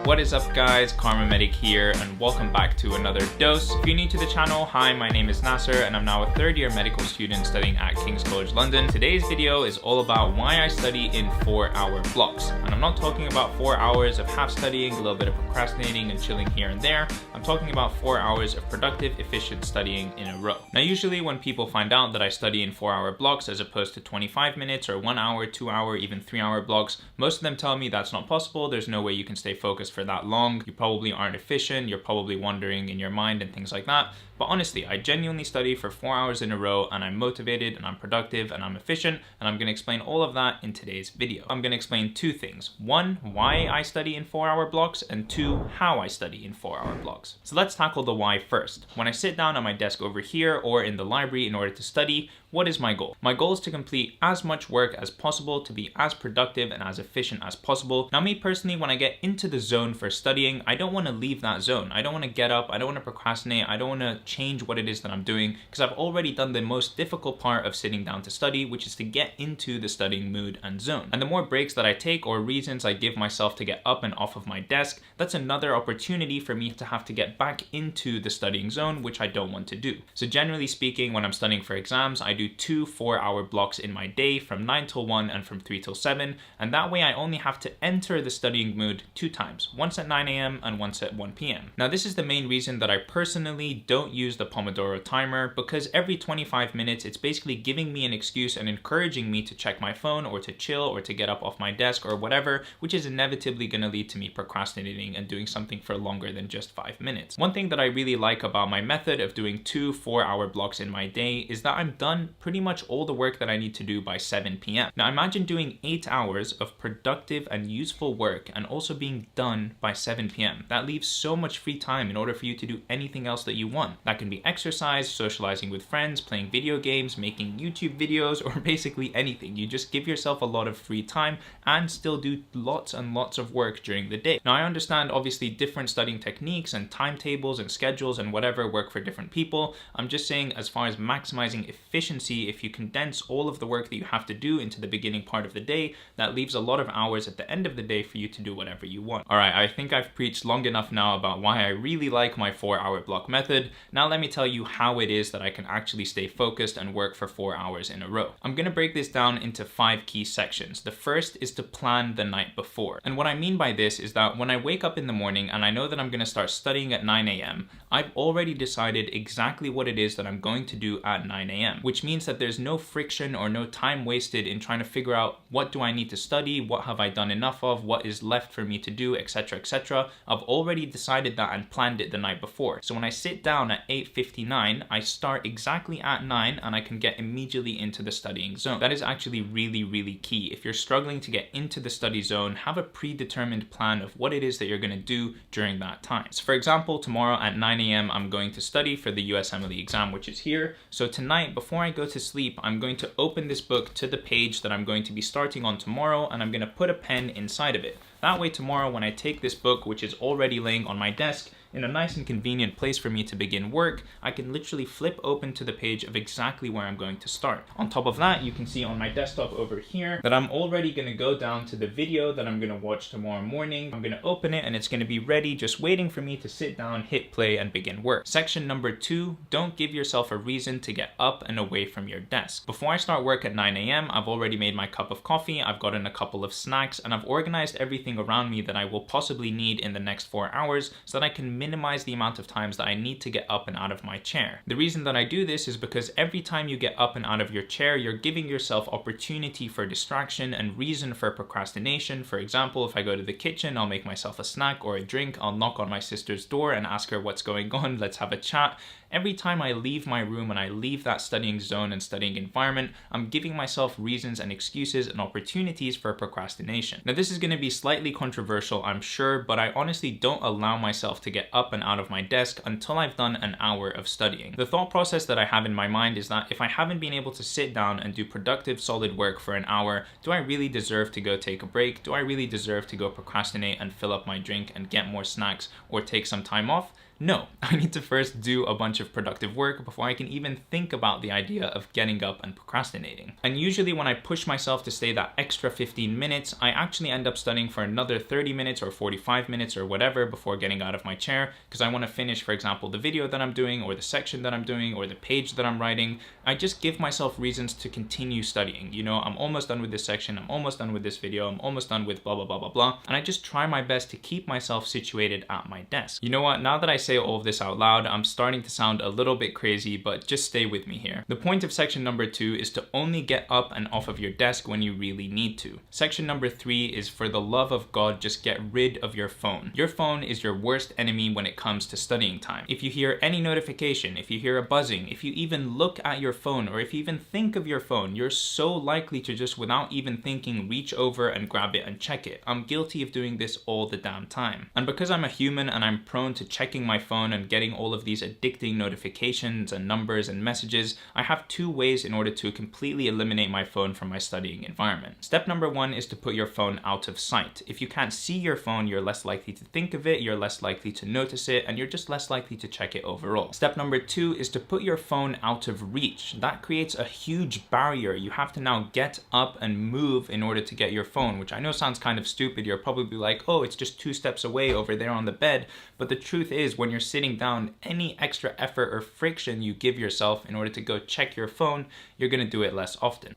What is up guys, Karma Medic here and welcome back to another dose. If you're new to the channel, hi, my name is Nasser and I'm now a third year medical student studying at King's College London. Today's video is all about why I study in 4-hour blocks. And I'm not talking about 4 hours of half studying, a little bit of procrastinating and chilling here and there. I'm talking about 4 hours of productive, efficient studying in a row. Now usually when people find out that I study in 4-hour blocks as opposed to 25 minutes or 1 hour, 2 hour, even 3-hour blocks, most of them tell me that's not possible. There's no way you can stay focused for that long. You probably aren't efficient. You're probably wondering in your mind and things like that. But honestly, I genuinely study for 4 hours in a row and I'm motivated and I'm productive and I'm efficient, and I'm going to explain all of that in today's video. I'm going to explain two things. One, why I study in 4-hour blocks, and two, how I study in 4-hour blocks. So let's tackle the why first. When I sit down at my desk over here or in the library in order to study, what is my goal? My goal is to complete as much work as possible, to be as productive and as efficient as possible. Now me personally, when I get into the zone for studying, I don't want to leave that zone. I don't want to get up, I don't want to procrastinate, I don't want to change what it is that I'm doing, because I've already done the most difficult part of sitting down to study, which is to get into the studying mood and zone. And the more breaks that I take or reasons I give myself to get up and off of my desk, that's another opportunity for me to have to get back into the studying zone, which I don't want to do. So generally speaking, when I'm studying for exams, I do 2 4-hour blocks in my day from 9 till 1 and from 3 till 7, and that way I only have to enter the studying mood 2 times, once at 9 a.m. and once at 1 p.m. Now this is the main reason that I personally don't use the Pomodoro timer, because every 25 minutes it's basically giving me an excuse and encouraging me to check my phone or to chill or to get up off my desk or whatever, which is inevitably going to lead to me procrastinating and doing something for longer than just 5 minutes. One thing that I really like about my method of doing 2 4-hour blocks in my day is that I'm done pretty much all the work that I need to do by 7 p.m. Now imagine doing 8 hours of productive and useful work and also being done by 7 p.m. That leaves so much free time in order for you to do anything else that you want. That can be exercise, socializing with friends, playing video games, making YouTube videos, or basically anything. You just give yourself a lot of free time and still do lots and lots of work during the day. Now I understand obviously different studying techniques and timetables and schedules and whatever work for different people. I'm just saying, as far as maximizing efficiency, if you condense all of the work that you have to do into the beginning part of the day, that leaves a lot of hours at the end of the day for you to do whatever you want. Alright, I think I've preached long enough now about why I really like my 4-hour block method. Now let me tell you how it is that I can actually stay focused and work for 4 hours in a row. I'm going to break this down into 5 key sections. The first is to plan the night before. And what I mean by this is that when I wake up in the morning and I know that I'm going to start studying at 9 a.m., I've already decided exactly what it is that I'm going to do at 9 a.m., which means that there's no friction or no time wasted in trying to figure out what do I need to study, what have I done enough of, what is left for me to do, etc, etc. I've already decided that and planned it the night before. So when I sit down at 8:59, I start exactly at 9 and I can get immediately into the studying zone. That is actually really, really key. If you're struggling to get into the study zone, have a predetermined plan of what it is that you're going to do during that time. So for example, tomorrow at 9 a.m. I'm going to study for the USMLE exam, which is here. So tonight, before I go to sleep, I'm going to open this book to the page that I'm going to be starting on tomorrow, and I'm going to put a pen inside of it. That way tomorrow when I take this book, which is already laying on my desk in a nice and convenient place for me to begin work, I can literally flip open to the page of exactly where I'm going to start. On top of that, you can see on my desktop over here that I'm already going to go down to the video that I'm going to watch tomorrow morning. I'm going to open it and it's going to be ready, just waiting for me to sit down, hit play, and begin work. Section number 2, don't give yourself a reason to get up and away from your desk. Before I start work at 9 a.m., I've already made my cup of coffee, I've gotten a couple of snacks, and I've organized everything around me that I will possibly need in the next 4 hours so that I can minimize the amount of times that I need to get up and out of my chair. The reason that I do this is because every time you get up and out of your chair, you're giving yourself opportunity for distraction and reason for procrastination. For example, if I go to the kitchen, I'll make myself a snack or a drink, I'll knock on my sister's door and ask her what's going on, let's have a chat. Every time I leave my room and I leave that studying zone and studying environment, I'm giving myself reasons and excuses and opportunities for procrastination. Now this is going to be slightly controversial, I'm sure, but I honestly don't allow myself to get up and out of my desk until I've done an hour of studying. The thought process that I have in my mind is that if I haven't been able to sit down and do productive, solid work for an hour, do I really deserve to go take a break? Do I really deserve to go procrastinate and fill up my drink and get more snacks or take some time off? No, I need to first do a bunch of productive work before I can even think about the idea of getting up and procrastinating. And usually when I push myself to stay that extra 15 minutes, I actually end up studying for another 30 minutes or 45 minutes or whatever before getting out of my chair, because I want to finish, for example, the video that I'm doing or the section that I'm doing or the page that I'm writing. I just give myself reasons to continue studying. You know, I'm almost done with this section, I'm almost done with this video, I'm almost done with blah, blah, blah, blah, blah. And I just try my best to keep myself situated at my desk. You know what? Now that I say all of this out loud, I'm starting to sound a little bit crazy, but just stay with me here. The point of section number 2 is to only get up and off of your desk when you really need to. Section number 3 is, for the love of God, just get rid of your phone. Your phone is your worst enemy when it comes to studying time. If you hear any notification, if you hear a buzzing, if you even look at your phone, or if you even think of your phone, you're so likely to just, without even thinking, reach over and grab it and check it. I'm guilty of doing this all the damn time. And because I'm a human and I'm prone to checking my phone and getting all of these addicting notifications and numbers and messages, I have 2 ways in order to completely eliminate my phone from my studying environment. Step number 1 is to put your phone out of sight. If you can't see your phone, you're less likely to think of it, you're less likely to notice it, and you're just less likely to check it overall. Step number 2 is to put your phone out of reach. That creates a huge barrier. You have to now get up and move in order to get your phone, which I know sounds kind of stupid. You're probably like, oh, it's just 2 steps away over there on the bed. But the truth is, when you're sitting down, any extra effort or friction you give yourself in order to go check your phone, you're gonna do it less often.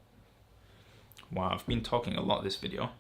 Wow, I've been talking a lot this video.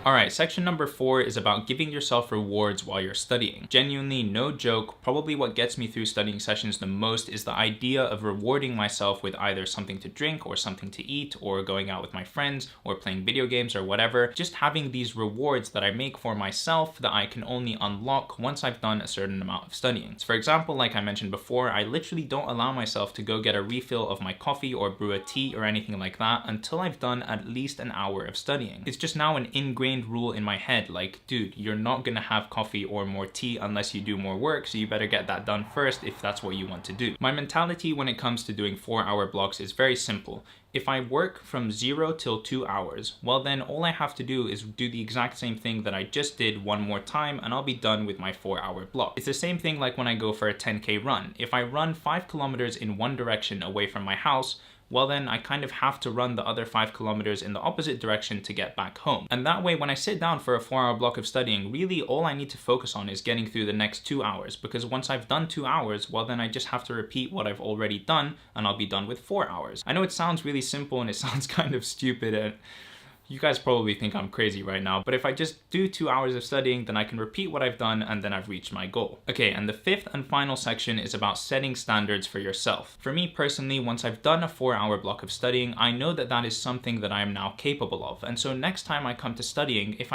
Alright, section number 4 is about giving yourself rewards while you're studying. Genuinely, no joke, probably what gets me through studying sessions the most is the idea of rewarding myself with either something to drink or something to eat, or going out with my friends, or playing video games or whatever. Just having these rewards that I make for myself that I can only unlock once I've done a certain amount of studying. So for example, like I mentioned before, I literally don't allow myself to go get a refill of my coffee or brew a tea or anything like that until I've done at least an hour of studying. It's just now an ingrained rule in my head, like, dude, you're not gonna have coffee or more tea unless you do more work, so you better get that done first if that's what you want to do. My mentality when it comes to doing 4-hour blocks is very simple. If I work from 0 till 2 hours, well then all I have to do is do the exact same thing that I just did one more time and I'll be done with my 4-hour block. It's the same thing like when I go for a 10K run. If I run 5 kilometers in one direction away from my house, well then I kind of have to run the other 5 kilometers in the opposite direction to get back home. And that way when I sit down for a 4-hour block of studying, really all I need to focus on is getting through the next 2 hours, because once I've done 2 hours, well then I just have to repeat what I've already done and I'll be done with 4 hours. I know it sounds really simple and it sounds kind of stupid, and you guys probably think I'm crazy right now, but if I just do 2 hours of studying, then I can repeat what I've done and then I've reached my goal. Okay, and the 5th and final section is about setting standards for yourself. For me personally, once I've done a 4-hour block of studying, I know that that is something that I am now capable of. And so next time I come to studying, if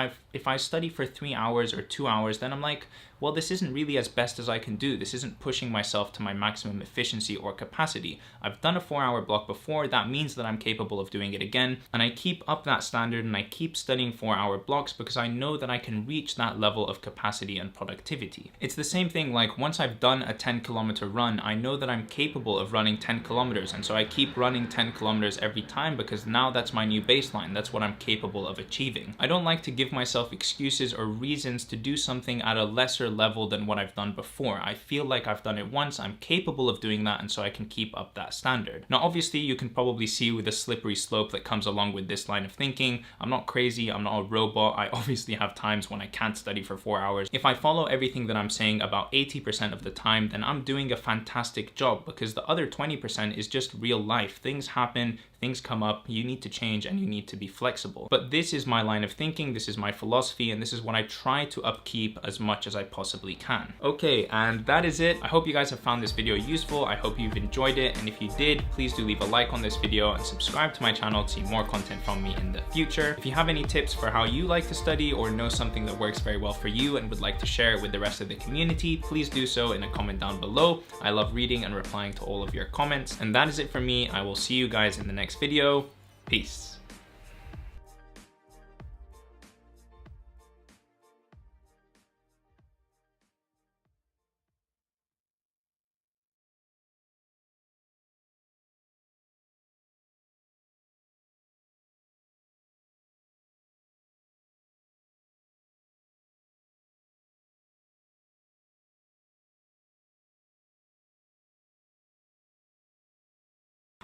I study for 3 hours or 2 hours, then I'm like, well, this isn't really as best as I can do. This isn't pushing myself to my maximum efficiency or capacity. I've done a 4-hour block before. That means that I'm capable of doing it again. And I keep up that standard and I keep studying 4-hour blocks because I know that I can reach that level of capacity and productivity. It's the same thing like once I've done a 10-kilometer run, I know that I'm capable of running 10 kilometers. And so I keep running 10 kilometers every time because now that's my new baseline. That's what I'm capable of achieving. I don't like to give myself excuses or reasons to do something at a lesser level than what I've done before. I feel like I've done it once, I'm capable of doing that, and so I can keep up that standard. Now obviously you can probably see with the slippery slope that comes along with this line of thinking, I'm not crazy, I'm not a robot. I obviously have times when I can't study for 4 hours. If I follow everything that I'm saying about 80% of the time, then I'm doing a fantastic job, because the other 20% is just real life. Things happen, things come up, you need to change and you need to be flexible. But this is my line of thinking, this is my philosophy, and this is what I try to upkeep as much as I possibly can. Okay, and that is it. I hope you guys have found this video useful. I hope you've enjoyed it, and if you did, please do leave a like on this video and subscribe to my channel to see more content from me in the future. If you have any tips for how you like to study or know something that works very well for you and would like to share it with the rest of the community, please do so in a comment down below. I love reading and replying to all of your comments. And that is it for me. I will see you guys in the next video. Peace.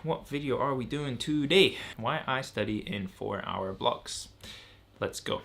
what video are we doing today? Why I study in 4-hour blocks. Let's go.